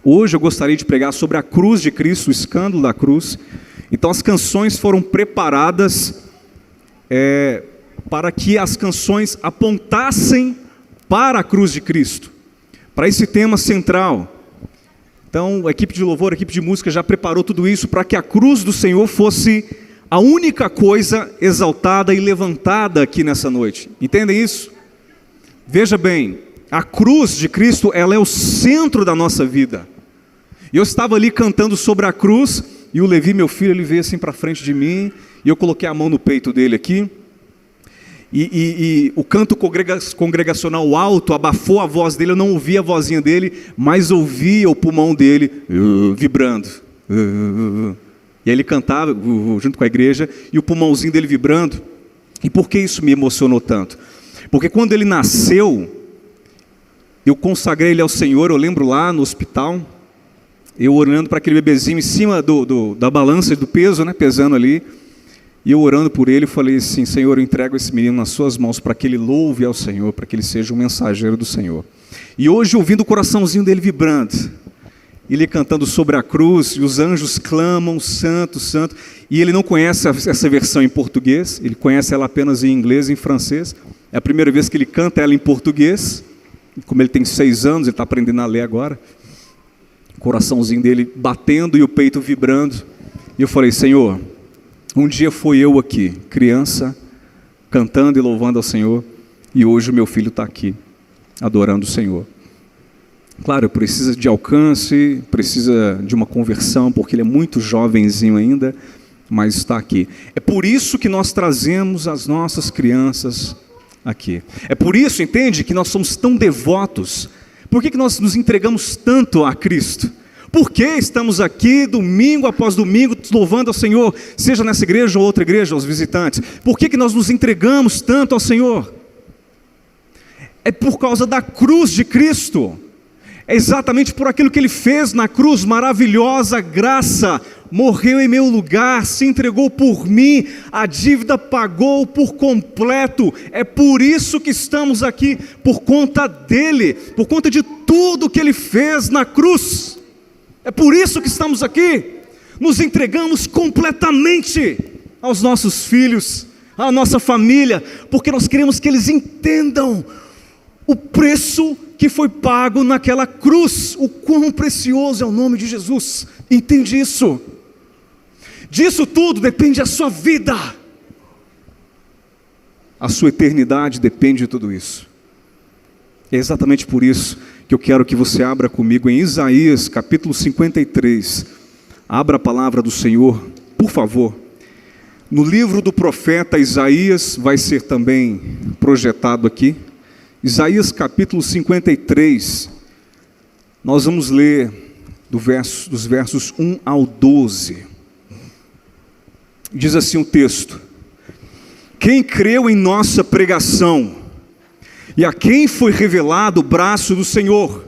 Hoje eu gostaria de pregar sobre a cruz de Cristo, o escândalo da cruz. Então as canções foram preparadas para que as canções apontassem para a cruz de Cristo, para esse tema central. Então a equipe de louvor, a equipe de música já preparou tudo isso para que a cruz do Senhor fosse a única coisa exaltada e levantada aqui nessa noite. Entendem isso? Veja bem, a cruz de Cristo, ela é o centro da nossa vida. E eu estava ali cantando sobre a cruz, e o Levi, meu filho, ele veio assim para frente de mim, e eu coloquei a mão no peito dele aqui, e o canto congregacional alto abafou a voz dele, eu não ouvia a vozinha dele, mas ouvia o pulmão dele vibrando. E aí ele cantava junto com a igreja, e o pulmãozinho dele vibrando. E por que isso me emocionou tanto? Porque quando ele nasceu, eu consagrei ele ao Senhor. Eu lembro lá no hospital, eu orando para aquele bebezinho em cima da balança do peso, né, pesando ali. E eu orando por ele, eu falei assim: Senhor, eu entrego esse menino nas suas mãos para que ele louve ao Senhor, para que ele seja um mensageiro do Senhor. E hoje, ouvindo o coraçãozinho dele vibrando, ele cantando sobre a cruz, e os anjos clamam, santo, santo. E ele não conhece essa versão em português, ele conhece ela apenas em inglês e em francês. É a primeira vez que ele canta ela em português. Como ele tem 6 anos, ele está aprendendo a ler agora. O coraçãozinho dele batendo e o peito vibrando. E eu falei: Senhor, um dia fui eu aqui, criança, cantando e louvando ao Senhor, e hoje o meu filho está aqui, adorando o Senhor. Claro, precisa de alcance, precisa de uma conversão, porque ele é muito jovenzinho ainda, mas está aqui. É por isso que nós trazemos as nossas crianças aqui. É por isso, entende, que nós somos tão devotos. Por que nós nos entregamos tanto a Cristo? Por que estamos aqui domingo após domingo louvando ao Senhor, seja nessa igreja ou outra igreja, aos visitantes? Por que nós nos entregamos tanto ao Senhor? É por causa da cruz de Cristo. É exatamente por aquilo que Ele fez na cruz, maravilhosa graça, morreu em meu lugar, se entregou por mim, a dívida pagou por completo. É por isso que estamos aqui, por conta dEle, por conta de tudo que Ele fez na cruz. É por isso que estamos aqui, nos entregamos completamente aos nossos filhos, à nossa família, porque nós queremos que eles entendam o preço que foi pago naquela cruz, o quão precioso é o nome de Jesus. Entende isso? Disso tudo depende a sua vida, a sua eternidade depende de tudo isso. É exatamente por isso que eu quero que você abra comigo em Isaías capítulo 53, abra a palavra do Senhor, por favor. No livro do profeta Isaías, vai ser também projetado aqui, Isaías capítulo 53, nós vamos ler dos versos 1 ao 12, diz assim o texto: quem creu em nossa pregação, e a quem foi revelado o braço do Senhor,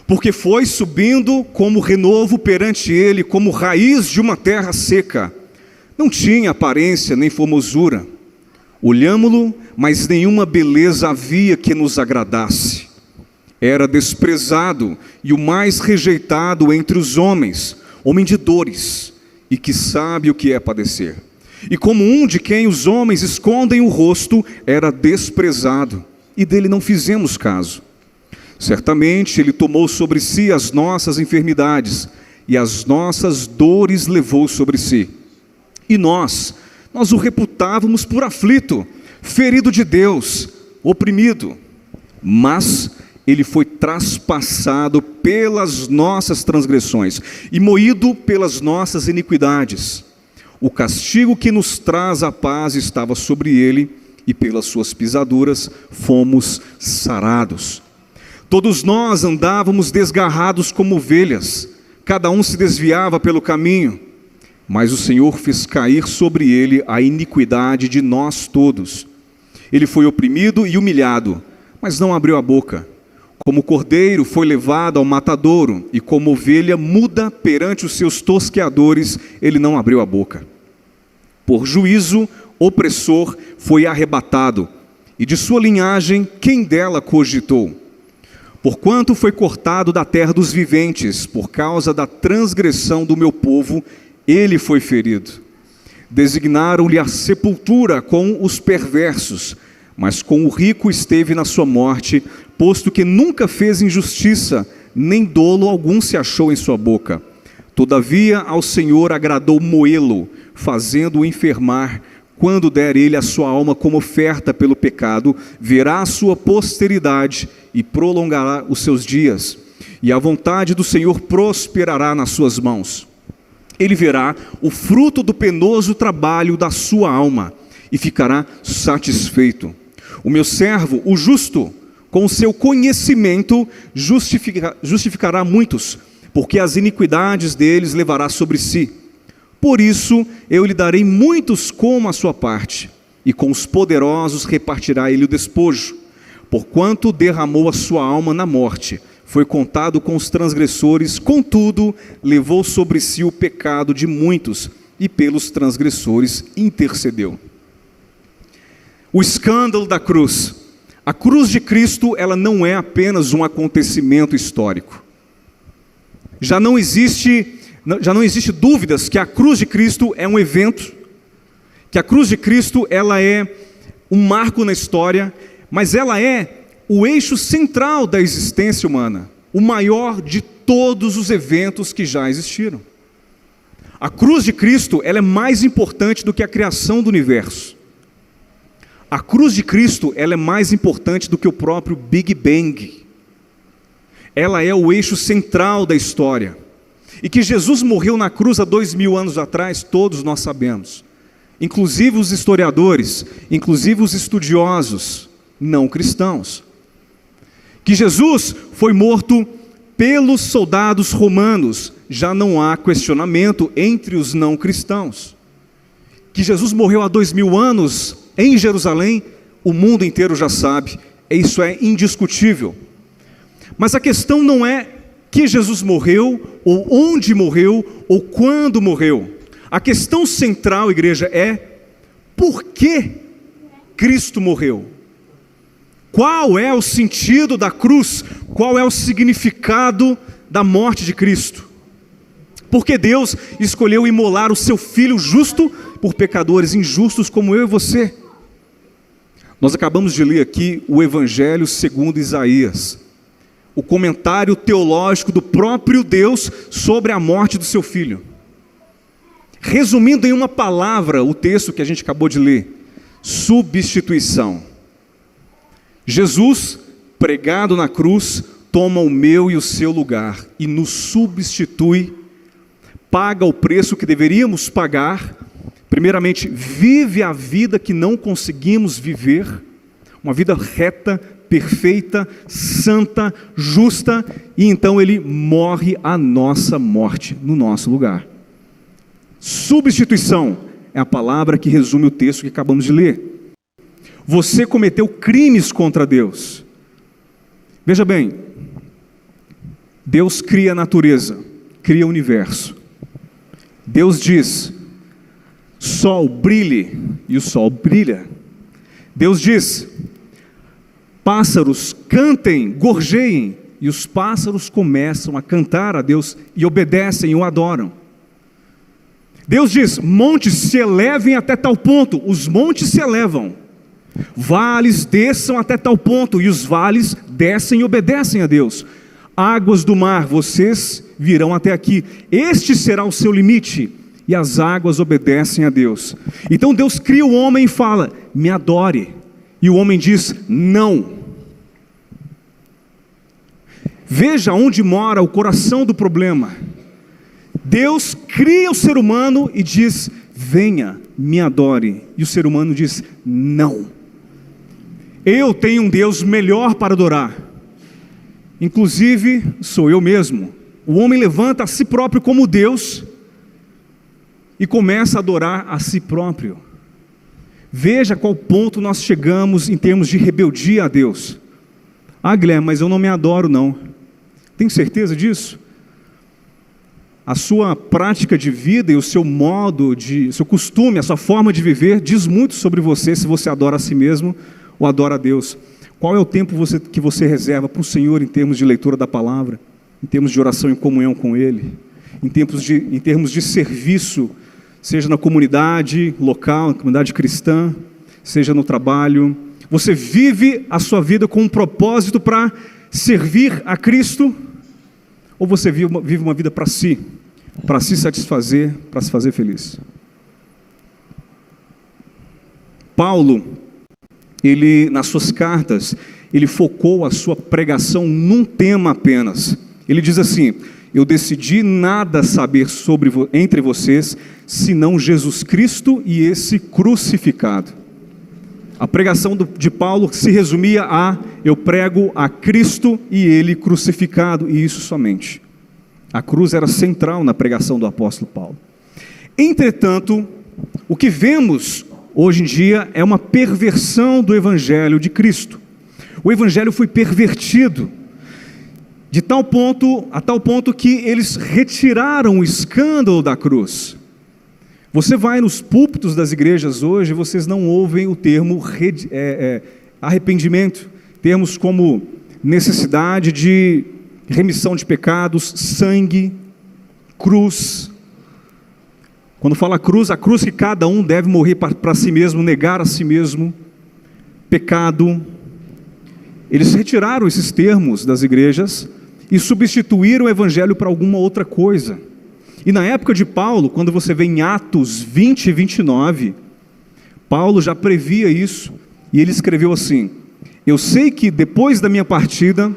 porque foi subindo como renovo perante ele, como raiz de uma terra seca, não tinha aparência nem formosura, olhámo-lo, mas nenhuma beleza havia que nos agradasse, era desprezado e o mais rejeitado entre os homens, homem de dores, e que sabe o que é padecer, e como um de quem os homens escondem o rosto, era desprezado, e dele não fizemos caso. Certamente ele tomou sobre si as nossas enfermidades, e as nossas dores levou sobre si. E nós o reputávamos por aflito, ferido de Deus, oprimido. Mas ele foi traspassado pelas nossas transgressões, e moído pelas nossas iniquidades. O castigo que nos traz a paz estava sobre ele, e pelas suas pisaduras fomos sarados. Todos nós andávamos desgarrados como ovelhas, cada um se desviava pelo caminho, mas o Senhor fez cair sobre ele a iniquidade de nós todos. Ele foi oprimido e humilhado, mas não abriu a boca. Como cordeiro foi levado ao matadouro, e como ovelha muda perante os seus tosqueadores, ele não abriu a boca. Por juízo opressor foi arrebatado, e de sua linhagem quem dela cogitou? Porquanto foi cortado da terra dos viventes, por causa da transgressão do meu povo, ele foi ferido. Designaram-lhe a sepultura com os perversos, mas com o rico esteve na sua morte, posto que nunca fez injustiça, nem dolo algum se achou em sua boca. Todavia ao Senhor agradou moê-lo, fazendo-o enfermar. Quando der ele a sua alma como oferta pelo pecado, verá a sua posteridade e prolongará os seus dias, e a vontade do Senhor prosperará nas suas mãos. Ele verá o fruto do penoso trabalho da sua alma, e ficará satisfeito. O meu servo, o justo, com o seu conhecimento, justificará muitos, porque as iniquidades deles levará sobre si. Por isso eu lhe darei muitos como a sua parte, e com os poderosos repartirá ele o despojo. Porquanto derramou a sua alma na morte, foi contado com os transgressores, contudo levou sobre si o pecado de muitos, e pelos transgressores intercedeu. O escândalo da cruz. A cruz de Cristo, ela não é apenas um acontecimento histórico. Já não existe dúvidas que a cruz de Cristo é um evento, que a cruz de Cristo ela é um marco na história, mas ela é o eixo central da existência humana, o maior de todos os eventos que já existiram. A cruz de Cristo ela é mais importante do que a criação do universo. A cruz de Cristo ela é mais importante do que o próprio Big Bang. Ela é o eixo central da história. E que Jesus morreu na cruz há 2000 anos atrás, todos nós sabemos. Inclusive os historiadores, inclusive os estudiosos não cristãos. Que Jesus foi morto pelos soldados romanos, já não há questionamento entre os não cristãos. Que Jesus morreu há 2000 anos em Jerusalém, o mundo inteiro já sabe, isso é indiscutível. Mas a questão não é que Jesus morreu, ou onde morreu, ou quando morreu. A questão central, igreja, é por que Cristo morreu? Qual é o sentido da cruz? Qual é o significado da morte de Cristo? Porque Deus escolheu imolar o seu Filho justo por pecadores injustos como eu e você. Nós acabamos de ler aqui o Evangelho segundo Isaías, o comentário teológico do próprio Deus sobre a morte do seu Filho. Resumindo em uma palavra o texto que a gente acabou de ler: substituição. Jesus, pregado na cruz, toma o meu e o seu lugar e nos substitui, paga o preço que deveríamos pagar. Primeiramente, vive a vida que não conseguimos viver, uma vida reta, perfeita, santa, justa, e então ele morre a nossa morte, no nosso lugar. Substituição é a palavra que resume o texto que acabamos de ler. Você cometeu crimes contra Deus. Veja bem, Deus cria a natureza, cria o universo. Deus diz: sol brilhe, e o sol brilha. Deus diz: pássaros cantem, gorjeiem, e os pássaros começam a cantar a Deus e obedecem e o adoram. Deus diz: montes se elevem até tal ponto, os montes se elevam. Vales desçam até tal ponto, e os vales descem e obedecem a Deus. Águas do mar, vocês virão até aqui, este será o seu limite, e as águas obedecem a Deus. Então Deus cria o homem e fala: me adore, e o homem diz: não. Veja onde mora o coração do problema. Deus cria o ser humano e diz: venha, me adore, e o ser humano diz: não. Eu tenho um Deus melhor para adorar, inclusive sou eu mesmo. O homem levanta a si próprio como Deus e começa a adorar a si próprio. Veja qual ponto nós chegamos em termos de rebeldia a Deus. Ah, Guilherme, mas eu não me adoro não. Tem certeza disso? A sua prática de vida e o seu modo de, seu costume, a sua forma de viver diz muito sobre você, se você adora a si mesmo ou adora a Deus. Qual é o tempo que você reserva para o Senhor em termos de leitura da palavra, em termos de oração e comunhão com Ele, em termos de serviço, seja na comunidade local, na comunidade cristã, seja no trabalho? Você vive a sua vida com um propósito para servir a Cristo? Ou você vive uma vida para si satisfazer, para se fazer feliz? Paulo, ele, nas suas cartas, ele focou a sua pregação num tema apenas. Ele diz assim: eu decidi nada saber entre vocês, senão Jesus Cristo e esse crucificado. A pregação de Paulo se resumia a: eu prego a Cristo e Ele crucificado, e isso somente. A cruz era central na pregação do apóstolo Paulo. Entretanto, o que vemos hoje em dia é uma perversão do Evangelho de Cristo. O Evangelho foi pervertido a tal ponto que eles retiraram o escândalo da cruz. Você vai nos púlpitos das igrejas hoje, vocês não ouvem o termo arrependimento, termos como necessidade de remissão de pecados, sangue, cruz. Quando fala cruz, a cruz que cada um deve morrer para si mesmo, negar a si mesmo, pecado. Eles retiraram esses termos das igrejas e substituíram o Evangelho para alguma outra coisa. E na época de Paulo, quando você vê em Atos 20 e 29, Paulo já previa isso, e ele escreveu assim: eu sei que depois da minha partida,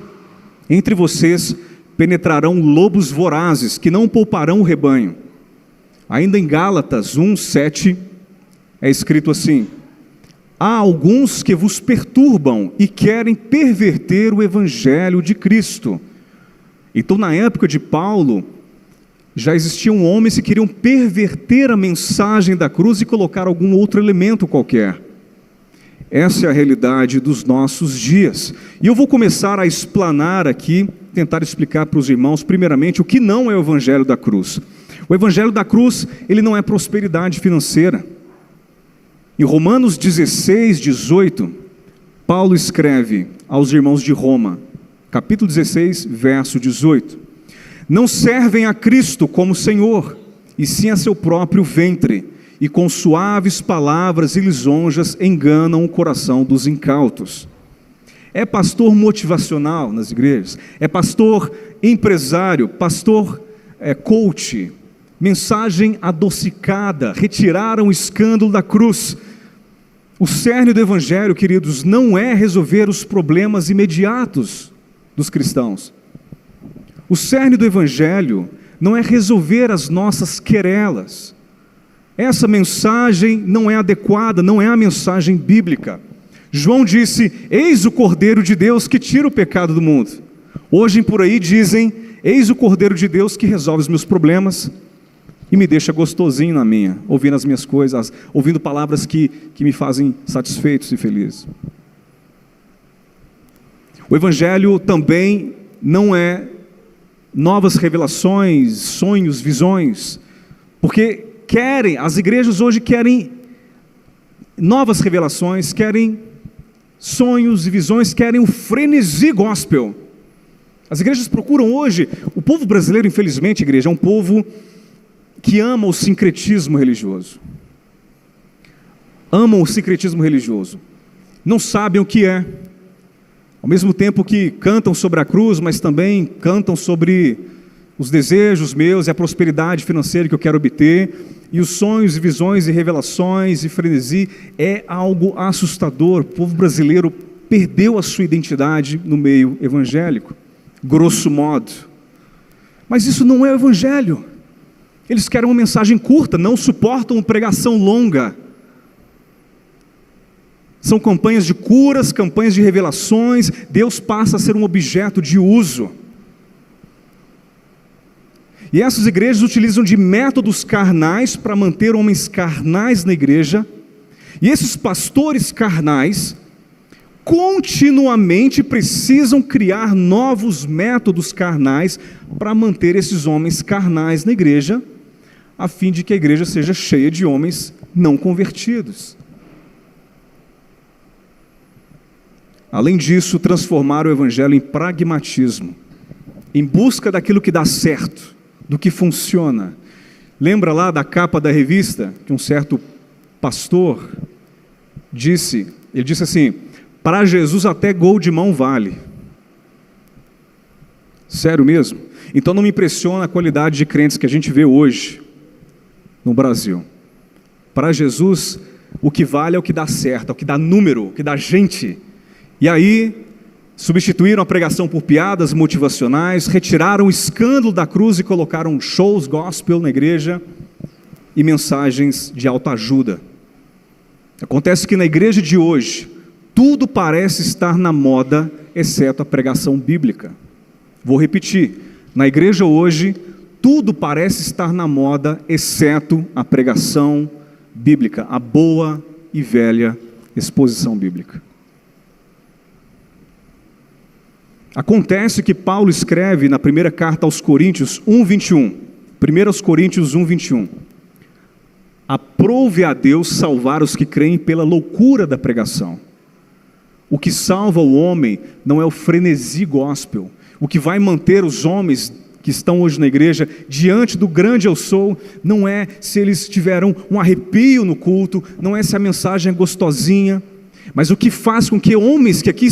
entre vocês penetrarão lobos vorazes, que não pouparão o rebanho. Ainda em Gálatas 1:7, é escrito assim: há alguns que vos perturbam e querem perverter o Evangelho de Cristo. Então, na época de Paulo, já existiam homens que queriam perverter a mensagem da cruz e colocar algum outro elemento qualquer. Essa é a realidade dos nossos dias. E eu vou começar a explanar aqui, tentar explicar para os irmãos, primeiramente, o que não é o Evangelho da cruz. O Evangelho da cruz, ele não é prosperidade financeira. Em Romanos 16:18, Paulo escreve aos irmãos de Roma, capítulo 16, verso 18: não servem a Cristo como Senhor, e sim a seu próprio ventre, e com suaves palavras e lisonjas enganam o coração dos incautos. É pastor motivacional nas igrejas, é pastor empresário, pastor coach, mensagem adocicada, retiraram o escândalo da cruz. O cerne do Evangelho, queridos, não é resolver os problemas imediatos dos cristãos. O cerne do Evangelho não é resolver as nossas querelas. Essa mensagem não é adequada, não é a mensagem bíblica. João disse: eis o Cordeiro de Deus que tira o pecado do mundo. Hoje por aí dizem: eis o Cordeiro de Deus que resolve os meus problemas e me deixa gostosinho na minha, ouvindo as minhas coisas, ouvindo palavras que me fazem satisfeitos e felizes. O Evangelho também não é novas revelações, sonhos, visões, porque as igrejas hoje querem novas revelações, querem sonhos e visões, querem o frenesi gospel. As igrejas procuram hoje, o povo brasileiro, infelizmente, igreja, é um povo que ama o sincretismo religioso. Amam o sincretismo religioso. Não sabem o que é. Ao mesmo tempo que cantam sobre a cruz, mas também cantam sobre os desejos meus e a prosperidade financeira que eu quero obter, e os sonhos e visões e revelações e frenesi, é algo assustador. O povo brasileiro perdeu a sua identidade no meio evangélico, grosso modo. Mas isso não é o Evangelho. Eles querem uma mensagem curta, não suportam uma pregação longa. São campanhas de curas, campanhas de revelações. Deus passa a ser um objeto de uso. E essas igrejas utilizam de métodos carnais para manter homens carnais na igreja. E esses pastores carnais continuamente precisam criar novos métodos carnais para manter esses homens carnais na igreja, a fim de que a igreja seja cheia de homens não convertidos. Além disso, transformaram o evangelho em pragmatismo, em busca daquilo que dá certo, do que funciona. Lembra lá da capa da revista, que um certo pastor disse, ele disse assim: para Jesus até gol de mão vale. Sério mesmo? Então não me impressiona a qualidade de crentes que a gente vê hoje no Brasil. Para Jesus, o que vale é o que dá certo, é o que dá número, o que dá gente. E aí, substituíram a pregação por piadas motivacionais, retiraram o escândalo da cruz e colocaram shows gospel na igreja e mensagens de autoajuda. Acontece que na igreja de hoje, tudo parece estar na moda, exceto a pregação bíblica. Vou repetir, na igreja hoje, tudo parece estar na moda, exceto a pregação bíblica, a boa e velha exposição bíblica. Acontece que Paulo escreve na primeira carta aos Coríntios 1:21, 1 Coríntios 1:21, aprove a Deus salvar os que creem pela loucura da pregação. O que salva o homem não é o frenesi gospel. O que vai manter os homens que estão hoje na igreja diante do grande eu sou, não é se eles tiveram um arrepio no culto, não é se a mensagem é gostosinha, mas o que faz com que homens que aqui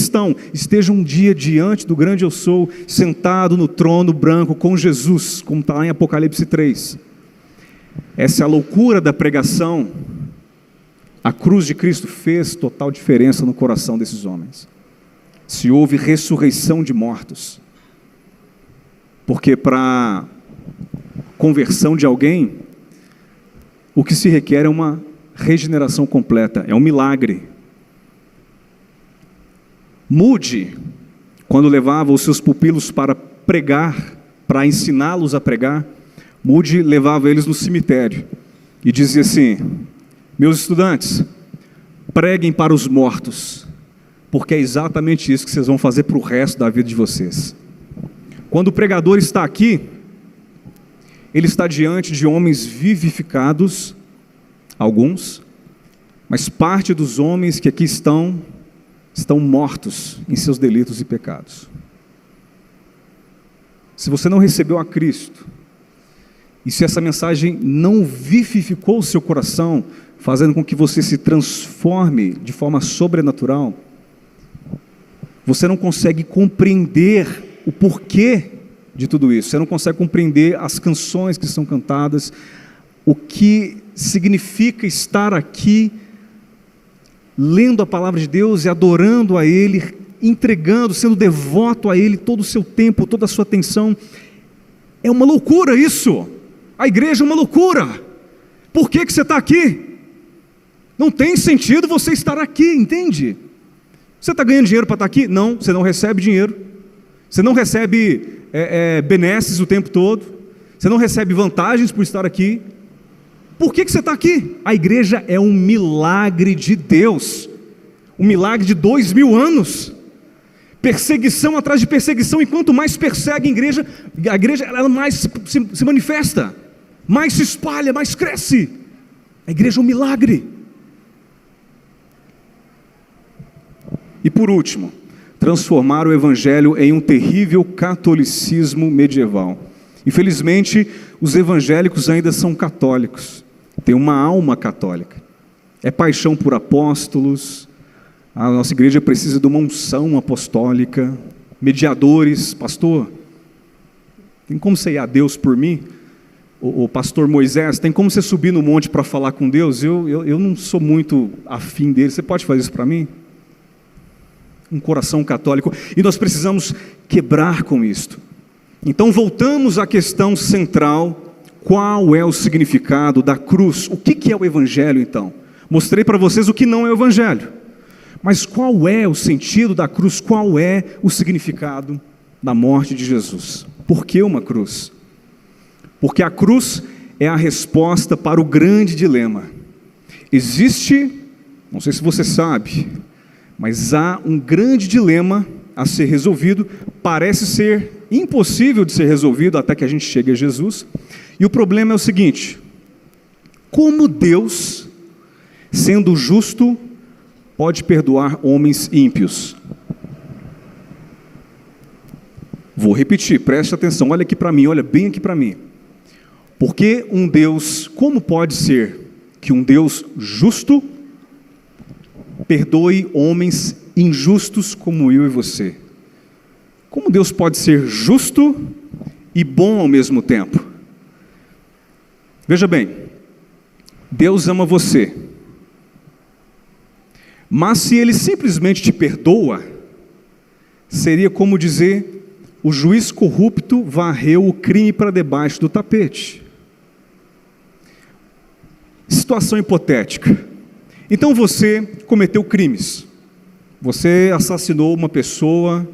estejam um dia diante do grande eu sou, sentado no trono branco com Jesus, como está lá em Apocalipse 3. Essa é a loucura da pregação. A cruz de Cristo fez total diferença no coração desses homens. Se houve ressurreição de mortos, porque para conversão de alguém, o que se requer é uma regeneração completa, é um milagre. Moody, quando levava os seus pupilos para pregar, para ensiná-los a pregar, Moody levava eles no cemitério e dizia assim: meus estudantes, preguem para os mortos, porque é exatamente isso que vocês vão fazer para o resto da vida de vocês. Quando o pregador está aqui, ele está diante de homens vivificados, alguns, mas parte dos homens que aqui estão mortos em seus delitos e pecados. Se você não recebeu a Cristo, e se essa mensagem não vivificou o seu coração, fazendo com que você se transforme de forma sobrenatural, você não consegue compreender o porquê de tudo isso. Você não consegue compreender as canções que são cantadas, o que significa estar aqui, lendo a palavra de Deus e adorando a Ele, entregando, sendo devoto a Ele todo o seu tempo, toda a sua atenção. É uma loucura isso. A igreja é uma loucura. Por que você está aqui? Não tem sentido você estar aqui, entende? Você está ganhando dinheiro para estar aqui? Não, você não recebe dinheiro. Você não recebe benesses o tempo todo. Você não recebe vantagens por estar aqui. Por que você está aqui? A igreja é um milagre de Deus. Um milagre de 2000 anos. Perseguição atrás de perseguição. E quanto mais persegue a igreja ela mais se manifesta. Mais se espalha, mais cresce. A igreja é um milagre. E por último, transformar o evangelho em um terrível catolicismo medieval. Infelizmente, os evangélicos ainda são católicos, têm uma alma católica, é paixão por apóstolos, a nossa igreja precisa de uma unção apostólica, mediadores. Pastor, tem como você ir a Deus por mim? O pastor Moisés, tem como você subir no monte para falar com Deus? Eu não sou muito afim dele, você pode fazer isso para mim? Um coração católico, e nós precisamos quebrar com isto. Então voltamos à questão central: qual é o significado da cruz? O que é o evangelho então? Mostrei para vocês o que não é o evangelho, mas qual é o sentido da cruz? Qual é o significado da morte de Jesus? Por que uma cruz? Porque a cruz é a resposta para o grande dilema. Existe, não sei se você sabe, mas há um grande dilema a ser resolvido, parece ser impossível de ser resolvido até que a gente chegue a Jesus, e o problema é o seguinte: como Deus, sendo justo, pode perdoar homens ímpios? Vou repetir, preste atenção, olha aqui para mim, olha bem aqui para mim. Porque um Deus, como pode ser que um Deus justo perdoe homens injustos como eu e você? Como Deus pode ser justo e bom ao mesmo tempo? Veja bem, Deus ama você, mas se Ele simplesmente te perdoa, seria como dizer, o juiz corrupto varreu o crime para debaixo do tapete. Situação hipotética. Então você cometeu crimes, você assassinou uma pessoa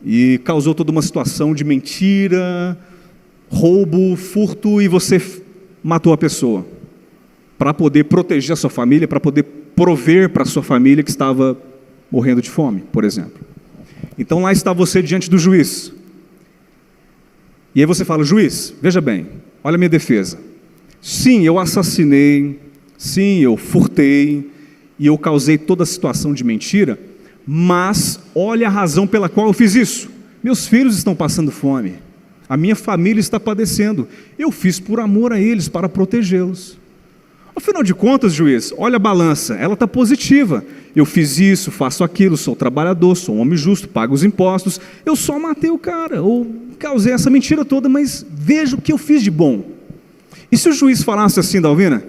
e causou toda uma situação de mentira, roubo, furto, e você matou a pessoa para poder proteger a sua família, para poder prover para a sua família que estava morrendo de fome, por exemplo. Então lá está você diante do juiz. E aí você fala, juiz, veja bem, olha a minha defesa. Sim, eu assassinei, sim, eu furtei, e eu causei toda a situação de mentira, mas olha a razão pela qual eu fiz isso. Meus filhos estão passando fome, a minha família está padecendo, eu fiz por amor a eles, para protegê-los. Afinal de contas, juiz, olha a balança, ela está positiva. Eu fiz isso, faço aquilo, sou trabalhador, sou um homem justo, pago os impostos, eu só matei o cara, ou causei essa mentira toda, mas veja o que eu fiz de bom. E se o juiz falasse assim, Dalvina,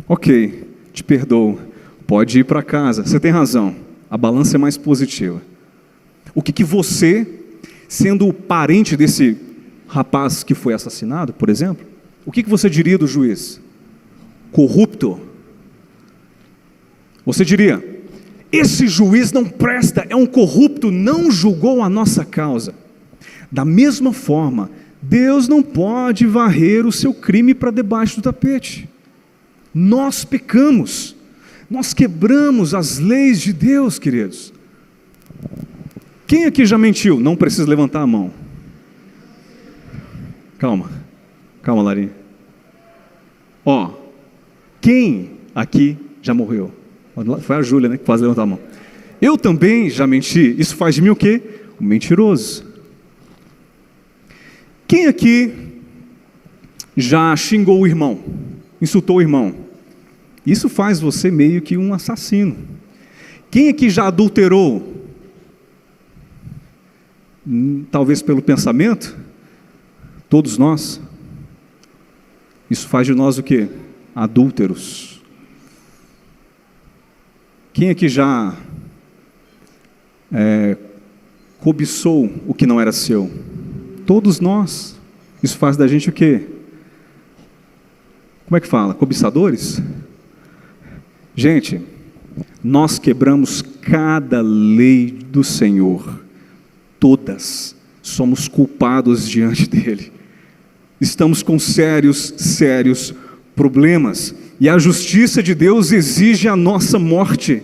ok, te perdoo, pode ir para casa, você tem razão, a balança é mais positiva. O que você, sendo o parente desse rapaz que foi assassinado, por exemplo, o que você diria do juiz? Corrupto? Você diria, esse juiz não presta, é um corrupto, não julgou a nossa causa. Da mesma forma, Deus não pode varrer o seu crime para debaixo do tapete. Nós pecamos, nós quebramos as leis de Deus, queridos. Quem aqui já mentiu? Não precisa levantar a mão. Calma, Larinha. Quem aqui já morreu? Foi a Júlia, né, que faz levantar a mão. Eu também já menti. Isso faz de mim o quê? Um mentiroso. Quem aqui já xingou o irmão? Insultou o irmão? Isso faz você meio que um assassino. Quem aqui já adulterou? Talvez pelo pensamento? Todos nós. Isso faz de nós o quê? Adúlteros. Quem aqui já cobiçou o que não era seu? Todos nós. Isso faz da gente o quê? Como é que fala? Cobiçadores? Gente, nós quebramos cada lei do Senhor. Todas. Somos culpados diante dEle. Estamos com sérios problemas. E a justiça de Deus exige a nossa morte.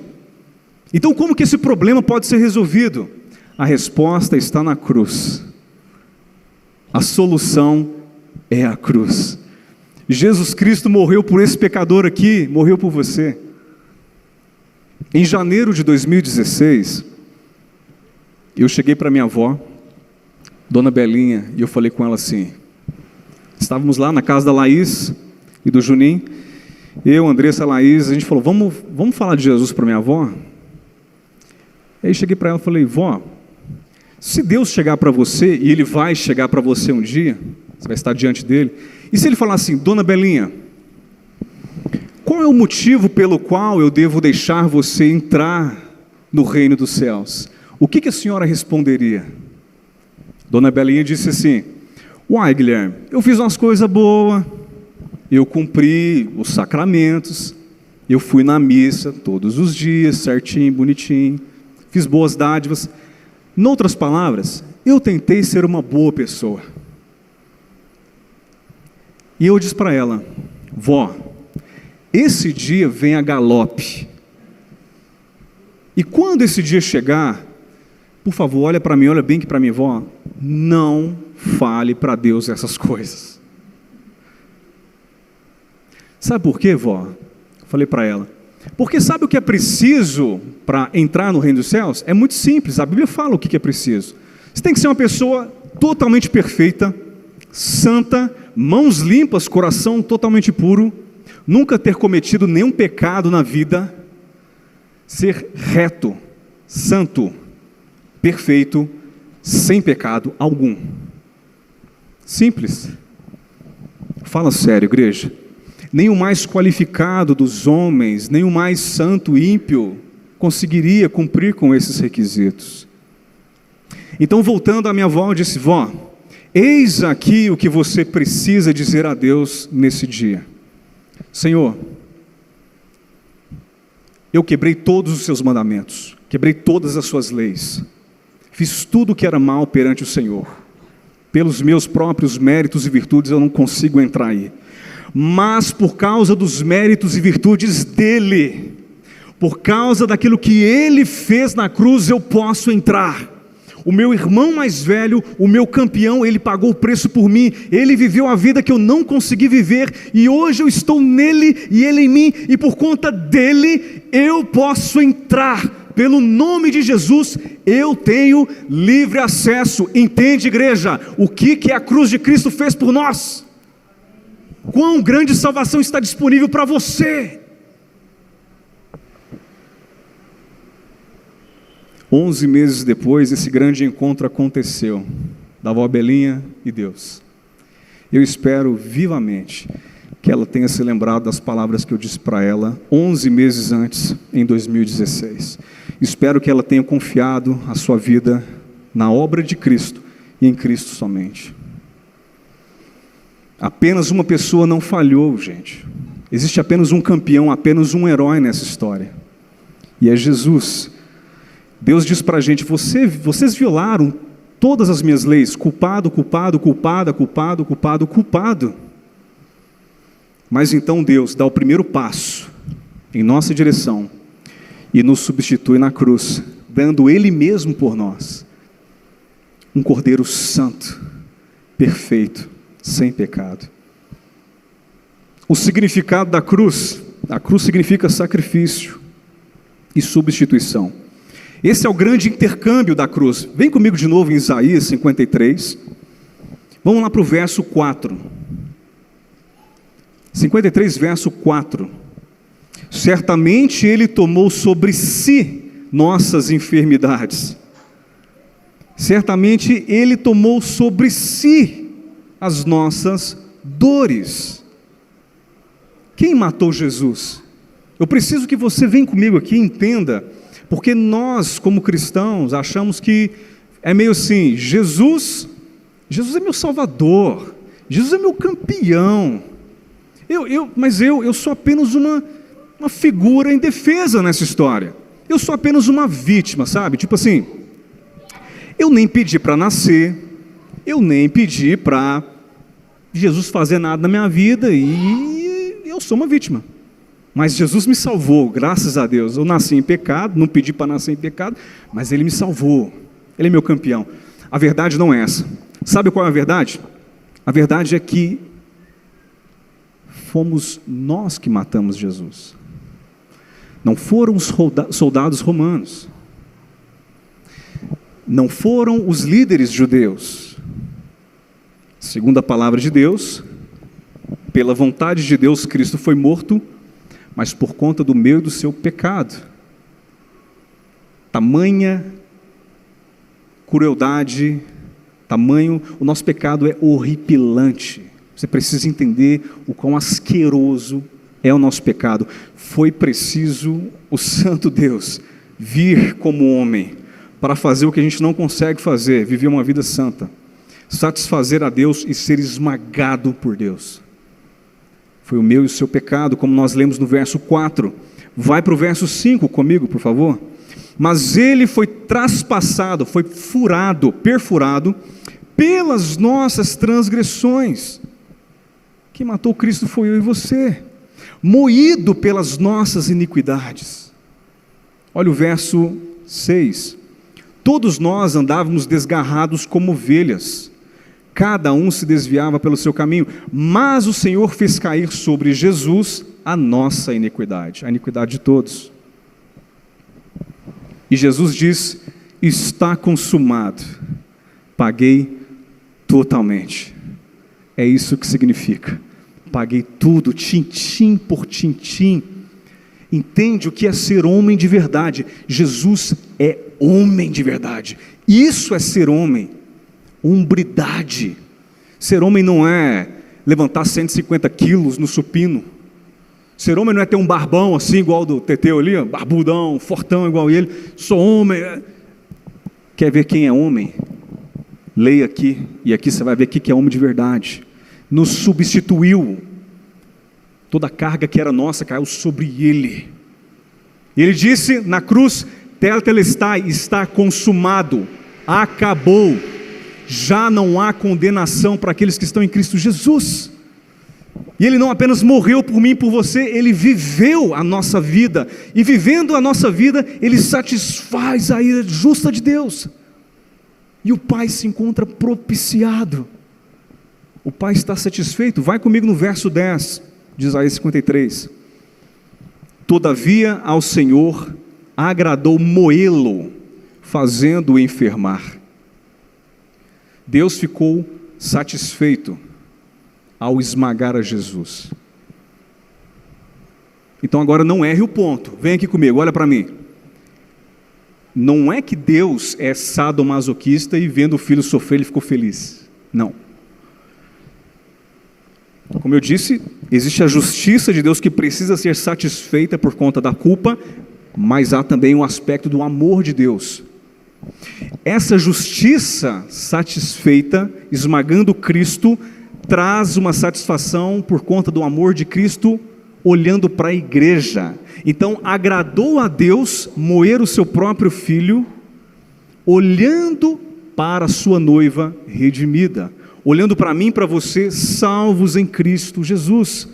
Então como que esse problema pode ser resolvido? A resposta está na cruz. A solução é a cruz. Jesus Cristo morreu por esse pecador aqui, morreu por você. Em janeiro de 2016, eu cheguei para minha avó, Dona Belinha, e eu falei com ela assim, estávamos lá na casa da Laís e do Juninho, eu, Andressa, Laís, a gente falou, vamos falar de Jesus para minha avó? Aí cheguei para ela e falei, vó, se Deus chegar para você, e Ele vai chegar para você um dia, você vai estar diante dEle, e se Ele falar assim, Dona Belinha, qual é o motivo pelo qual eu devo deixar você entrar no reino dos céus? O que a senhora responderia? Dona Belinha disse assim, uai, Guilherme, eu fiz umas coisas boas, eu cumpri os sacramentos, eu fui na missa todos os dias, certinho, bonitinho, fiz boas dádivas. Em outras palavras, eu tentei ser uma boa pessoa. E eu disse para ela, vó, esse dia vem a galope. E quando esse dia chegar, por favor, olha para mim, olha bem aqui para mim, vó, não fale para Deus essas coisas. Sabe por quê, vó? Falei para ela. Porque sabe o que é preciso para entrar no reino dos céus? É muito simples, a Bíblia fala o que é preciso. Você tem que ser uma pessoa totalmente perfeita, santa, mãos limpas, coração totalmente puro, nunca ter cometido nenhum pecado na vida, ser reto, santo, perfeito, sem pecado algum. Simples. Fala sério, igreja. Nem o mais qualificado dos homens, nem o mais santo ímpio conseguiria cumprir com esses requisitos. Então, voltando à minha avó, eu disse: vó, eis aqui o que você precisa dizer a Deus nesse dia. Senhor, eu quebrei todos os seus mandamentos, quebrei todas as suas leis, fiz tudo o que era mal perante o Senhor. Pelos meus próprios méritos e virtudes eu não consigo entrar aí, mas por causa dos méritos e virtudes dele, por causa daquilo que ele fez na cruz, eu posso entrar. O meu irmão mais velho, o meu campeão, ele pagou o preço por mim, ele viveu a vida que eu não consegui viver, e hoje eu estou nele e ele em mim, e por conta dele eu posso entrar. Pelo nome de Jesus, eu tenho livre acesso. Entende, igreja? O que a cruz de Cristo fez por nós? Quão grande salvação está disponível para você? 11 meses depois, esse grande encontro aconteceu, da avó Belinha e Deus. Eu espero vivamente que ela tenha se lembrado das palavras que eu disse para ela 11 meses antes, em 2016. Espero que ela tenha confiado a sua vida na obra de Cristo e em Cristo somente. Apenas uma pessoa não falhou, gente. Existe apenas um campeão, apenas um herói nessa história, e é Jesus. Deus diz para a gente: vocês violaram todas as minhas leis, culpado, culpado, culpada, culpado, culpado, culpado. Mas então Deus dá o primeiro passo em nossa direção e nos substitui na cruz, dando Ele mesmo por nós, um Cordeiro santo, perfeito, sem pecado. O significado da cruz: a cruz significa sacrifício e substituição. Esse é o grande intercâmbio da cruz. Vem comigo de novo em Isaías 53. Vamos lá para o verso 4. 53, verso 4. Certamente Ele tomou sobre si nossas enfermidades. Certamente Ele tomou sobre si as nossas dores. Quem matou Jesus? Eu preciso que você venha comigo aqui e entenda. Porque nós, como cristãos, achamos que é meio assim: Jesus é meu salvador, Jesus é meu campeão, mas eu sou apenas uma figura indefesa nessa história, eu sou apenas uma vítima, sabe? Tipo assim, eu nem pedi para nascer, eu nem pedi para Jesus fazer nada na minha vida, e eu sou uma vítima. Mas Jesus me salvou, graças a Deus. Eu nasci em pecado, não pedi para nascer em pecado, mas Ele me salvou. Ele é meu campeão. A verdade não é essa. Sabe qual é a verdade? A verdade é que fomos nós que matamos Jesus. Não foram os soldados romanos. Não foram os líderes judeus. Segundo a palavra de Deus, pela vontade de Deus, Cristo foi morto, mas por conta do meu e do seu pecado. Tamanha crueldade, o nosso pecado é horripilante. Você precisa entender o quão asqueroso é o nosso pecado. Foi preciso o Santo Deus vir como homem para fazer o que a gente não consegue fazer, viver uma vida santa, satisfazer a Deus e ser esmagado por Deus. Foi o meu e o seu pecado, como nós lemos no verso 4. Vai para o verso 5 comigo, por favor. Mas Ele foi traspassado, foi perfurado pelas nossas transgressões. Quem matou Cristo foi eu e você. Moído pelas nossas iniquidades. Olha o verso 6. Todos nós andávamos desgarrados como ovelhas. Cada um se desviava pelo seu caminho, mas o Senhor fez cair sobre Jesus a nossa iniquidade, a iniquidade de todos. E Jesus diz: está consumado. paguei totalmente. É isso que significa. Paguei tudo, tintim por tintim. Entende o que é ser homem de verdade? Jesus é homem de verdade. Isso é ser homem. Hombridade. Ser homem não é levantar 150 quilos no supino. Ser homem não é ter um barbão assim, igual do Teteu ali, ó, barbudão, fortão igual ele. Sou homem. Quer ver quem é homem? Leia aqui, e aqui você vai ver que é homem de verdade. Nos substituiu. Toda a carga que era nossa caiu sobre ele. E ele disse na cruz: Tetelestai, está consumado, acabou. Já não há condenação para aqueles que estão em Cristo Jesus. E ele não apenas morreu por mim e por você, ele viveu a nossa vida. E vivendo a nossa vida, ele satisfaz a ira justa de Deus. E o Pai se encontra propiciado. O Pai está satisfeito. Vai comigo no verso 10 de Isaías 53. Todavia ao Senhor agradou moê-lo, fazendo-o enfermar. Deus ficou satisfeito ao esmagar a Jesus. Então agora não erre o ponto. Vem aqui comigo, olha para mim. Não é que Deus é sadomasoquista e vendo o filho sofrer ele ficou feliz. Não. Como eu disse, existe a justiça de Deus que precisa ser satisfeita por conta da culpa, mas há também um aspecto do amor de Deus. Essa justiça satisfeita, esmagando Cristo, traz uma satisfação por conta do amor de Cristo, olhando para a igreja. Então agradou a Deus moer o seu próprio filho, olhando para a sua noiva redimida, olhando para mim e para você, salvos em Cristo Jesus,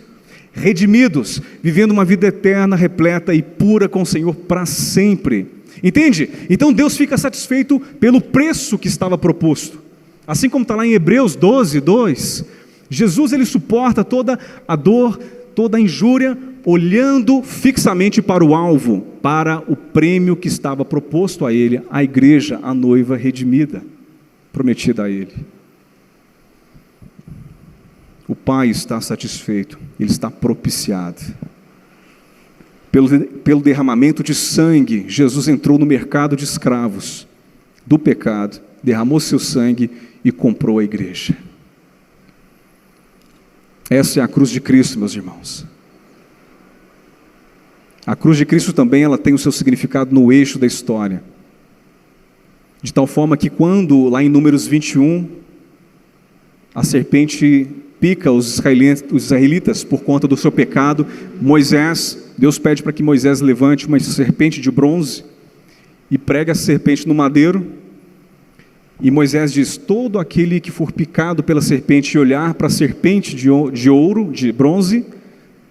redimidos, vivendo uma vida eterna, repleta e pura com o Senhor para sempre. Entende? Então Deus fica satisfeito pelo preço que estava proposto. Assim como está lá em Hebreus 12, 2, Jesus ele suporta toda a dor, toda a injúria, olhando fixamente para o alvo, para o prêmio que estava proposto a ele, a igreja, a noiva redimida, prometida a ele. O Pai está satisfeito, ele está propiciado. Pelo derramamento de sangue, Jesus entrou no mercado de escravos do pecado, derramou seu sangue e comprou a igreja. Essa é a cruz de Cristo, meus irmãos. A cruz de Cristo também ela tem o seu significado no eixo da história. De tal forma que quando, lá em Números 21, a serpente pica os israelitas por conta do seu pecado, Deus pede para que Moisés levante uma serpente de bronze e pregue a serpente no madeiro. E Moisés diz: todo aquele que for picado pela serpente e olhar para a serpente de ouro, de bronze,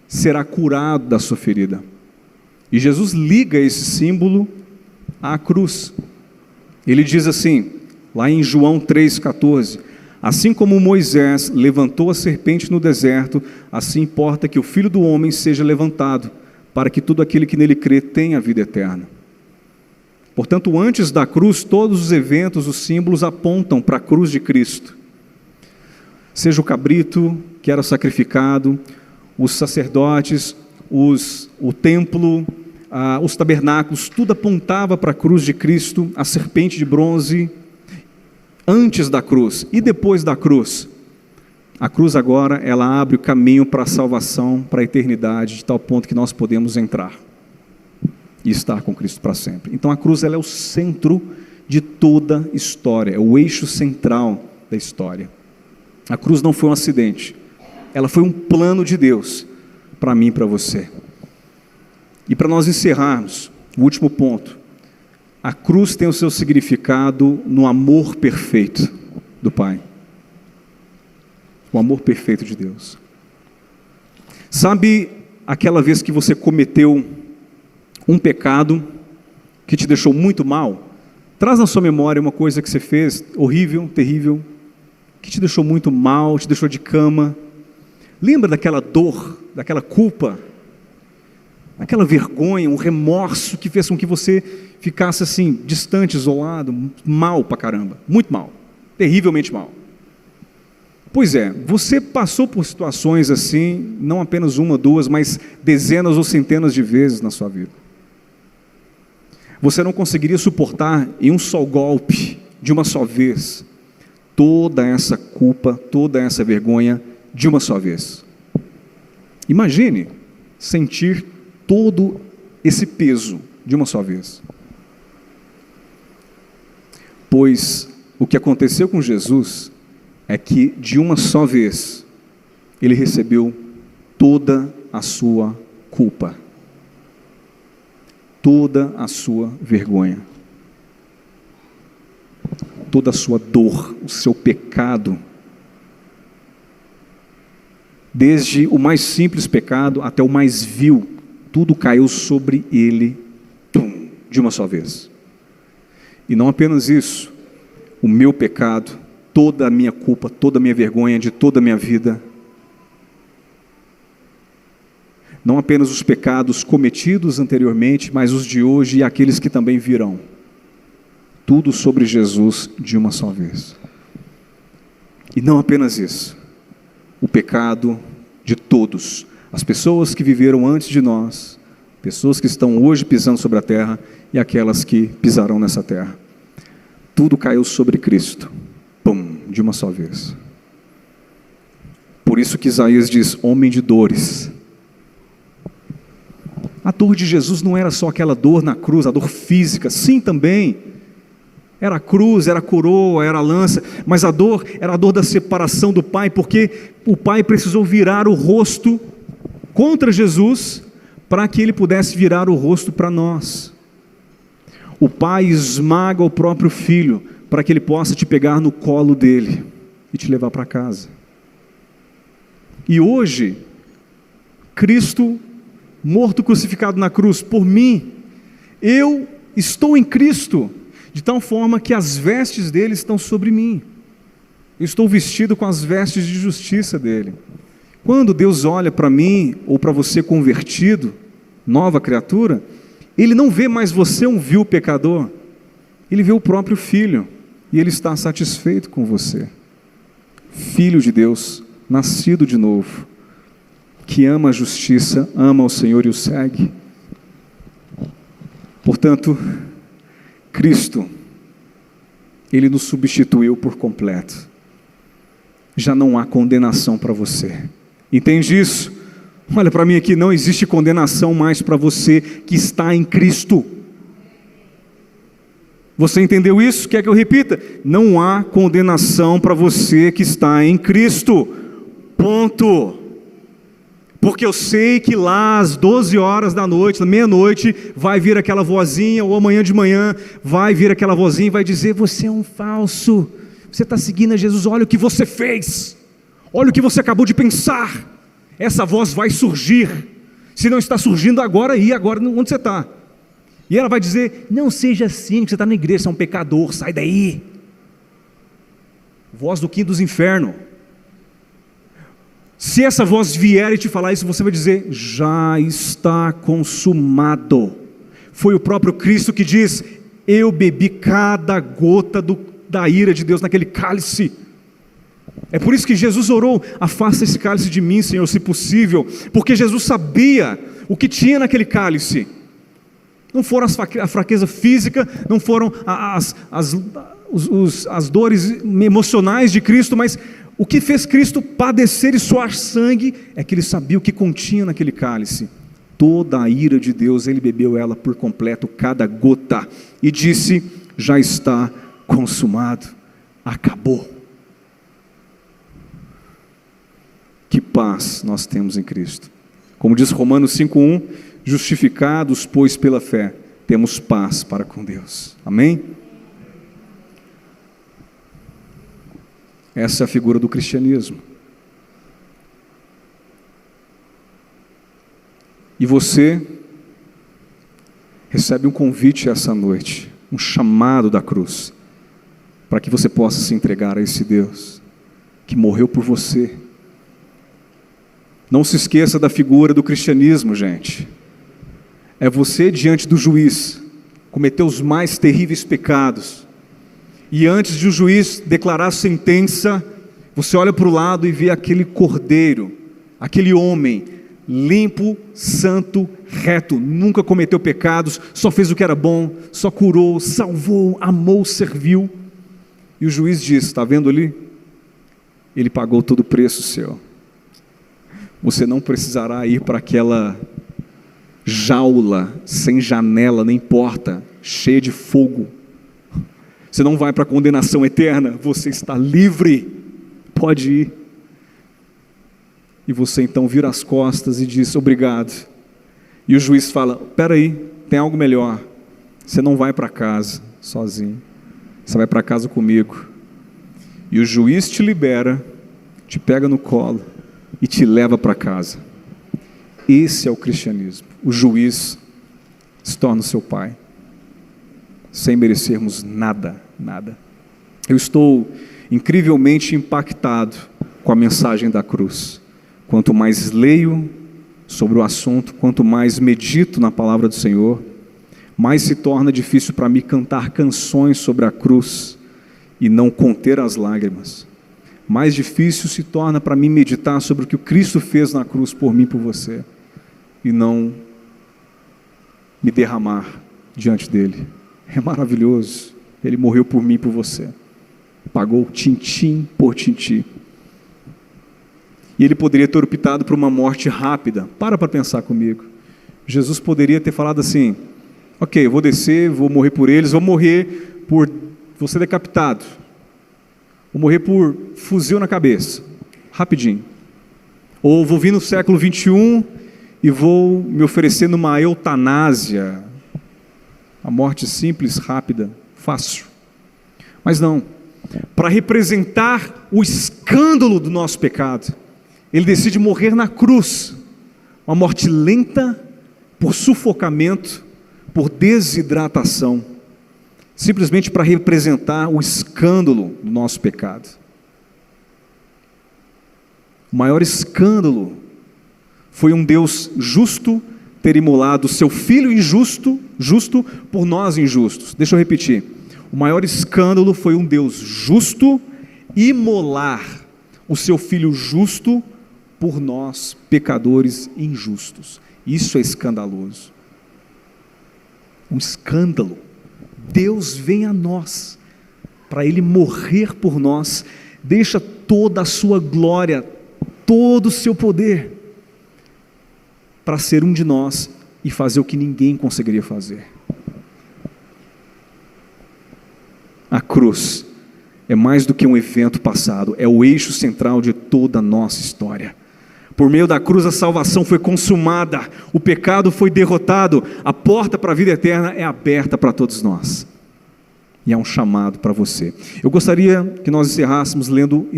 será curado da sua ferida. E Jesus liga esse símbolo à cruz. Ele diz assim, lá em João 3,14: assim como Moisés levantou a serpente no deserto, assim importa que o Filho do Homem seja levantado, para que todo aquele que nele crê tenha a vida eterna. Portanto, antes da cruz, todos os eventos, os símbolos apontam para a cruz de Cristo. Seja o cabrito que era sacrificado, os sacerdotes, o templo, os tabernáculos, tudo apontava para a cruz de Cristo, a serpente de bronze. Antes da cruz e depois da cruz, a cruz agora ela abre o caminho para a salvação, para a eternidade, de tal ponto que nós podemos entrar e estar com Cristo para sempre. Então a cruz ela é o centro de toda a história, é o eixo central da história. A cruz não foi um acidente, ela foi um plano de Deus para mim e para você. E para nós encerrarmos, o último ponto: a cruz tem o seu significado no amor perfeito do Pai. O amor perfeito de Deus. Sabe aquela vez que você cometeu um pecado que te deixou muito mal? Traz na sua memória uma coisa que você fez, horrível, terrível, que te deixou muito mal, te deixou de cama. Lembra daquela dor, daquela culpa, aquela vergonha, um remorso que fez com que você ficasse assim, distante, isolado, mal pra caramba, muito mal. terrivelmente mal. Pois é, você passou por situações assim, não apenas uma, duas, mas dezenas ou centenas de vezes na sua vida. Você não conseguiria suportar em um só golpe, de uma só vez, toda essa culpa, toda essa vergonha de uma só vez. Imagine sentir todo esse peso de uma só vez. Pois o que aconteceu com Jesus é que de uma só vez ele recebeu toda a sua culpa, toda a sua vergonha, toda a sua dor, o seu pecado, desde o mais simples pecado até o mais vil, tudo caiu sobre ele, de uma só vez. E não apenas isso, o meu pecado, toda a minha culpa, toda a minha vergonha de toda a minha vida, não apenas os pecados cometidos anteriormente, mas os de hoje e aqueles que também virão, tudo sobre Jesus de uma só vez. E não apenas isso, o pecado de todos, as pessoas que viveram antes de nós, pessoas que estão hoje pisando sobre a terra e aquelas que pisarão nessa terra, tudo caiu sobre Cristo, de uma só vez. Por isso que Isaías diz, homem de dores. A dor de Jesus não era só aquela dor na cruz, a dor física, sim também, era a cruz, era a coroa, era a lança, mas a dor era a dor da separação do Pai, porque o Pai precisou virar o rosto contra Jesus, para que Ele pudesse virar o rosto para nós. O Pai esmaga o próprio Filho, para que Ele possa te pegar no colo dEle, e te levar para casa. E hoje, Cristo, morto crucificado na cruz, por mim, eu estou em Cristo, de tal forma que as vestes dele estão sobre mim, eu estou vestido com as vestes de justiça dele. Quando Deus olha para mim, ou para você convertido, nova criatura, Ele não vê mais você um vil pecador, Ele vê o próprio Filho, e Ele está satisfeito com você, Filho de Deus, nascido de novo, que ama a justiça, ama o Senhor e o segue. Portanto, Cristo, Ele nos substituiu por completo, já não há condenação para você, entende isso? Olha para mim aqui, não existe condenação mais para você que está em Cristo. Você entendeu isso? Quer que eu repita? Não há condenação para você que está em Cristo, ponto. Porque eu sei que lá às 12 horas da noite, na meia-noite, vai vir aquela vozinha, ou amanhã de manhã, vai vir aquela vozinha e vai dizer, você é um falso, você está seguindo a Jesus, olha o que você fez, olha o que você acabou de pensar. Essa voz vai surgir, se não está surgindo agora, e agora onde você está? E ela vai dizer, não seja cínico, você está na igreja, você é um pecador, sai daí. Voz do quinto dos infernos. Se essa voz vier e te falar isso, você vai dizer, já está consumado. Foi o próprio Cristo que diz, eu bebi cada gota da ira de Deus naquele cálice. É por isso que Jesus orou, afasta esse cálice de mim, Senhor, se possível, porque Jesus sabia o que tinha naquele cálice. Não foram a fraqueza física, não foram as dores emocionais de Cristo, mas o que fez Cristo padecer e suar sangue, é que Ele sabia o que continha naquele cálice. Toda a ira de Deus, Ele bebeu ela por completo, cada gota, e disse, já está consumado, acabou. Que paz nós temos em Cristo. Como diz Romanos 5:1, justificados, pois, pela fé, temos paz para com Deus. Amém? Essa é a figura do cristianismo. E você recebe um convite essa noite, um chamado da cruz, para que você possa se entregar a esse Deus, que morreu por você. Não se esqueça da figura do cristianismo, gente. É você diante do juiz, cometeu os mais terríveis pecados. E antes de o juiz declarar a sentença, você olha para o lado e vê aquele cordeiro, aquele homem, limpo, santo, reto, nunca cometeu pecados, só fez o que era bom, só curou, salvou, amou, serviu. E o juiz diz, está vendo ali? Ele pagou todo o preço seu. Você não precisará ir para aquela jaula, sem janela, nem porta, cheia de fogo. Você não vai para a condenação eterna, você está livre, pode ir. E você então vira as costas e diz, obrigado. E o juiz fala, espera aí, tem algo melhor. Você não vai para casa sozinho, você vai para casa comigo. E o juiz te libera, te pega no colo e te leva para casa. Esse é o cristianismo. O juiz se torna o seu pai, sem merecermos nada, nada. Eu estou incrivelmente impactado com a mensagem da cruz. Quanto mais leio sobre o assunto, quanto mais medito na palavra do Senhor, mais se torna difícil para mim cantar canções sobre a cruz e não conter as lágrimas. Mais difícil se torna para mim meditar sobre o que o Cristo fez na cruz por mim e por você, e não me derramar diante dele. É maravilhoso, ele morreu por mim e por você, pagou tintim por tintim. E ele poderia ter optado por uma morte rápida. Para pensar comigo. Jesus poderia ter falado assim, ok, eu vou descer, vou morrer por eles, vou morrer por ser decapitado, vou morrer por fuzil na cabeça, rapidinho. Ou vou vir no século 21 e vou me oferecer numa eutanásia, a morte simples, rápida, fácil. Mas não, para representar o escândalo do nosso pecado, ele decide morrer na cruz, uma morte lenta, por sufocamento, por desidratação, simplesmente para representar o escândalo do nosso pecado. O maior escândalo foi um Deus justo ter imolado seu Filho injusto, justo por nós injustos. Deixa eu repetir. O maior escândalo foi um Deus justo imolar o seu Filho justo por nós, pecadores injustos. Isso é escandaloso. Um escândalo. Deus vem a nós, para Ele morrer por nós, deixa toda a sua glória, todo o seu poder, para ser um de nós e fazer o que ninguém conseguiria fazer. A cruz é mais do que um evento passado, é o eixo central de toda a nossa história. Por meio da cruz a salvação foi consumada, o pecado foi derrotado, a porta para a vida eterna é aberta para todos nós. E é um chamado para você. Eu gostaria que nós encerrássemos lendo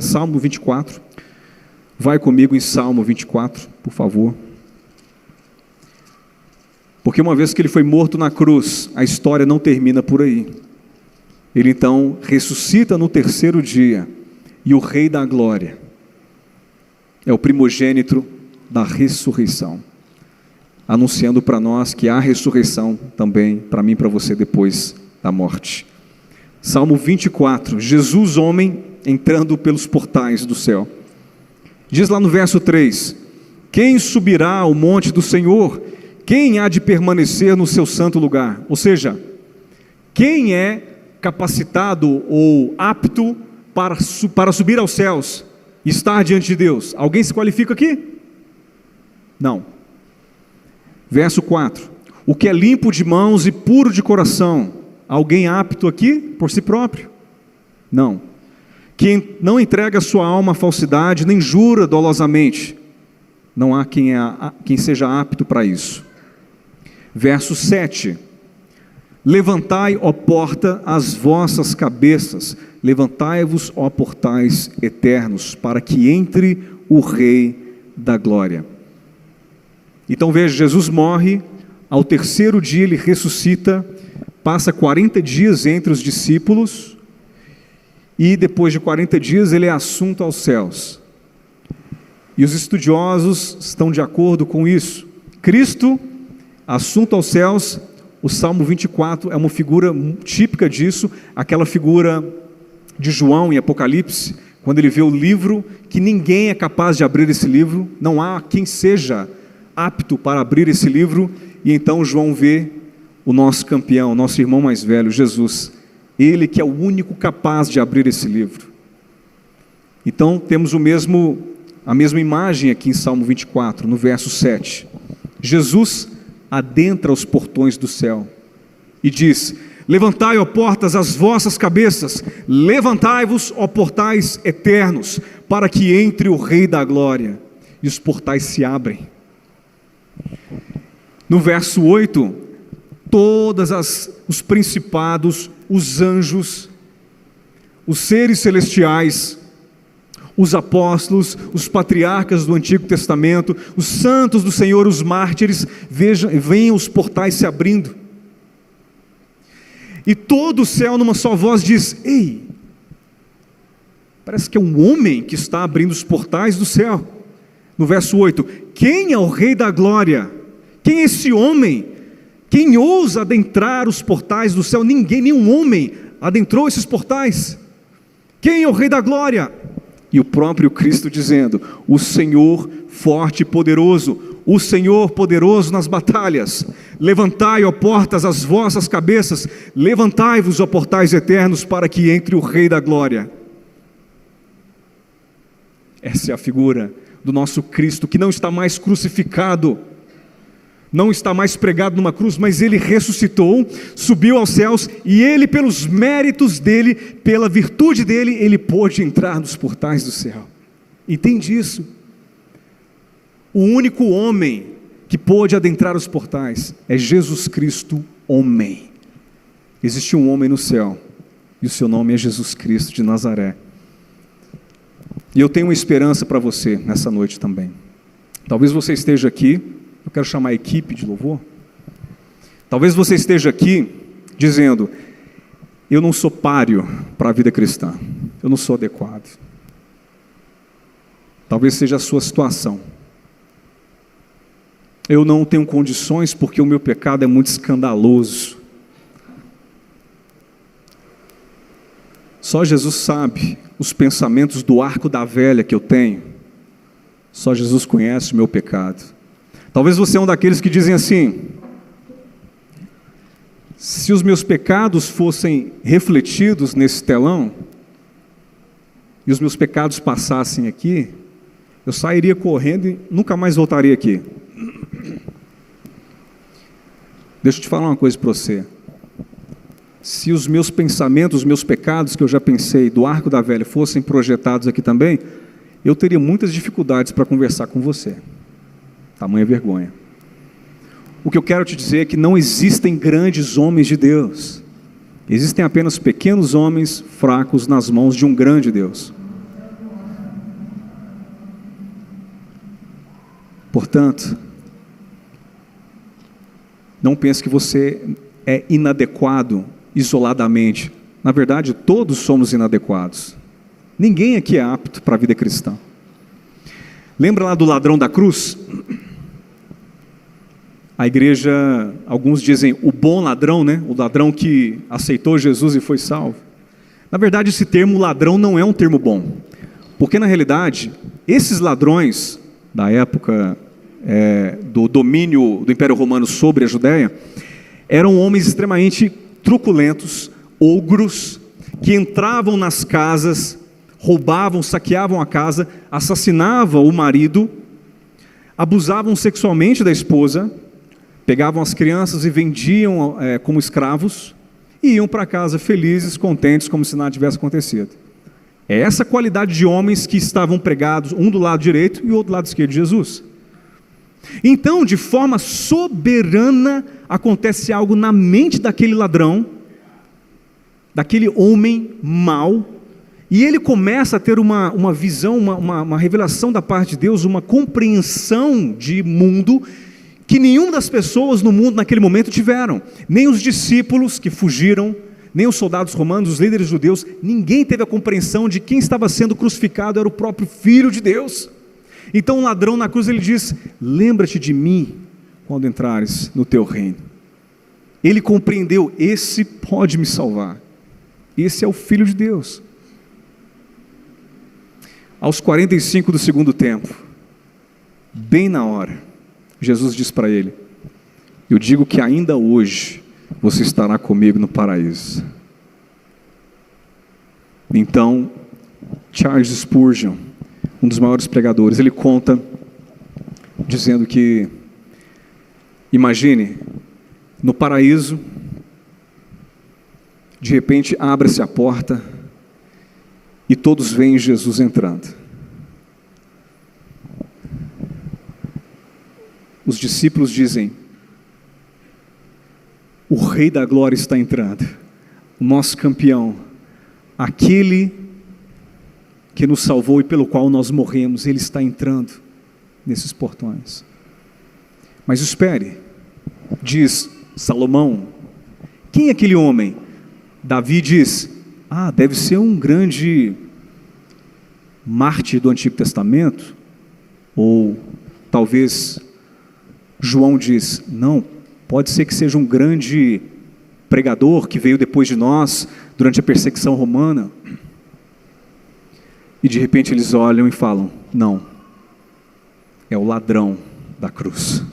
Salmo 24. Vai comigo em Salmo 24, por favor. Porque uma vez que ele foi morto na cruz, a história não termina por aí. Ele então ressuscita no terceiro dia, e o Rei da Glória é o primogênito da ressurreição, anunciando para nós que há ressurreição também, para mim e para você, depois da morte. Salmo 24, Jesus homem entrando pelos portais do céu. Diz lá no verso 3, quem subirá ao monte do Senhor? Quem há de permanecer no seu santo lugar? Ou seja, quem é capacitado ou apto para subir aos céus e estar diante de Deus? Alguém se qualifica aqui? Não. Verso 4, o que é limpo de mãos e puro de coração, alguém apto aqui por si próprio? Não. Quem não entrega sua alma à falsidade, nem jura dolosamente, não há quem seja apto para isso. Verso 7, levantai, ó porta, as vossas cabeças, levantai-vos, ó portais eternos, para que entre o Rei da Glória. Então veja, Jesus morre, ao terceiro dia ele ressuscita, passa 40 dias entre os discípulos, e depois de 40 dias ele é assunto aos céus. E os estudiosos estão de acordo com isso. Cristo, assunto aos céus, o Salmo 24 é uma figura típica disso, aquela figura de João em Apocalipse, quando ele vê o livro, que ninguém é capaz de abrir esse livro, não há quem seja apto para abrir esse livro, e então João vê o nosso campeão, nosso irmão mais velho, Jesus, ele que é o único capaz de abrir esse livro. Então temos a mesma imagem aqui em Salmo 24, no verso 7. Jesus adentra os portões do céu e diz: levantai, ó portas, as vossas cabeças, levantai-vos, ó portais eternos, para que entre o Rei da Glória. E os portais se abrem. No verso 8, os principados, os anjos, os seres celestiais, os apóstolos, os patriarcas do Antigo Testamento, os santos do Senhor, os mártires, veem os portais se abrindo. E todo o céu numa só voz diz: ei, parece que é um homem que está abrindo os portais do céu. No verso 8, quem é o Rei da Glória? Quem é esse homem? Quem ousa adentrar os portais do céu? Ninguém, nenhum homem adentrou esses portais. Quem é o Rei da Glória? E o próprio Cristo dizendo: o Senhor forte e poderoso, o Senhor poderoso nas batalhas. Levantai, ó portas, as vossas cabeças, levantai-vos, ó portais eternos, para que entre o Rei da Glória. Essa é a figura do nosso Cristo, que não está mais crucificado, não está mais pregado numa cruz, mas ele ressuscitou, subiu aos céus, e ele, pelos méritos dele, pela virtude dele, ele pôde entrar nos portais do céu. Entende isso? O único homem que pôde adentrar os portais é Jesus Cristo, homem. Existe um homem no céu, e o seu nome é Jesus Cristo de Nazaré. E eu tenho uma esperança para você nessa noite também. Talvez você esteja aqui, eu quero chamar a equipe de louvor. Talvez você esteja aqui dizendo: eu não sou páreo para a vida cristã, eu não sou adequado. Talvez seja a sua situação. Eu não tenho condições porque o meu pecado é muito escandaloso. Só Jesus sabe os pensamentos do arco da velha que eu tenho. Só Jesus conhece o meu pecado. Talvez você é um daqueles que dizem assim: se os meus pecados fossem refletidos nesse telão, e os meus pecados passassem aqui, eu sairia correndo e nunca mais voltaria aqui. Deixa eu te falar uma coisa para você. Se os meus pensamentos, os meus pecados que eu já pensei do arco da velha fossem projetados aqui também, eu teria muitas dificuldades para conversar com você. Tamanha vergonha. O que eu quero te dizer é que não existem grandes homens de Deus. Existem apenas pequenos homens fracos nas mãos de um grande Deus. Portanto, não pense que você é inadequado isoladamente. Na verdade, todos somos inadequados. Ninguém aqui é apto para a vida cristã. Lembra lá do ladrão da cruz? A igreja, alguns dizem o bom ladrão, né? O ladrão que aceitou Jesus e foi salvo. Na verdade, esse termo ladrão não é um termo bom, porque na realidade, esses ladrões da época do domínio do Império Romano sobre a Judéia, eram homens extremamente truculentos, ogros, que entravam nas casas, roubavam, saqueavam a casa, assassinavam o marido, abusavam sexualmente da esposa, pegavam as crianças e vendiam como escravos, e iam para casa felizes, contentes, como se nada tivesse acontecido. É essa qualidade de homens que estavam pregados, um do lado direito e o outro do lado esquerdo de Jesus. Então, de forma soberana, acontece algo na mente daquele ladrão, daquele homem mau, e ele começa a ter uma visão, uma revelação da parte de Deus, uma compreensão de mundo, que nenhuma das pessoas no mundo naquele momento tiveram, nem os discípulos que fugiram, nem os soldados romanos, os líderes judeus, ninguém teve a compreensão de quem estava sendo crucificado era o próprio Filho de Deus. Então o ladrão na cruz ele diz: lembra-te de mim quando entrares no teu reino. Ele compreendeu: esse pode me salvar. Esse é o Filho de Deus. Aos 45 do segundo tempo, bem na hora, Jesus diz para ele: eu digo que ainda hoje você estará comigo no paraíso. Então, Charles Spurgeon, um dos maiores pregadores, ele conta, dizendo que, imagine, no paraíso, de repente abre-se a porta e todos veem Jesus entrando. Os discípulos dizem: o Rei da Glória está entrando, o nosso campeão, aquele que nos salvou e pelo qual nós morremos, ele está entrando nesses portões. Mas espere, diz Salomão, quem é aquele homem? Davi diz: deve ser um grande mártir do Antigo Testamento. Ou talvez João diz: não, pode ser que seja um grande pregador que veio depois de nós, durante a perseguição romana. E de repente eles olham e falam: não, é o ladrão da cruz.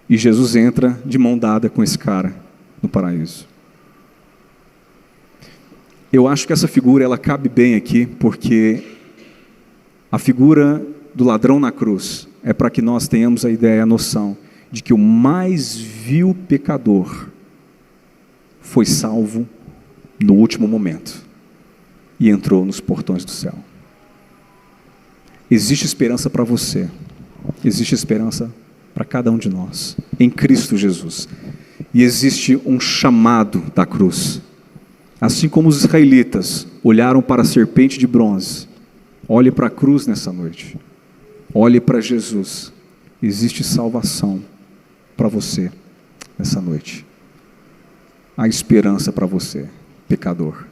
E Jesus entra de mão dada com esse cara no paraíso. Eu acho que essa figura, ela cabe bem aqui, porque a figura do ladrão na cruz é para que nós tenhamos a ideia, a noção de que o mais vil pecador foi salvo no último momento e entrou nos portões do céu. Existe esperança para você, existe esperança para cada um de nós, em Cristo Jesus. E existe um chamado da cruz. Assim como os israelitas olharam para a serpente de bronze, olhe para a cruz nessa noite, olhe para Jesus. Existe salvação para você nessa noite. Há esperança para você, pecador.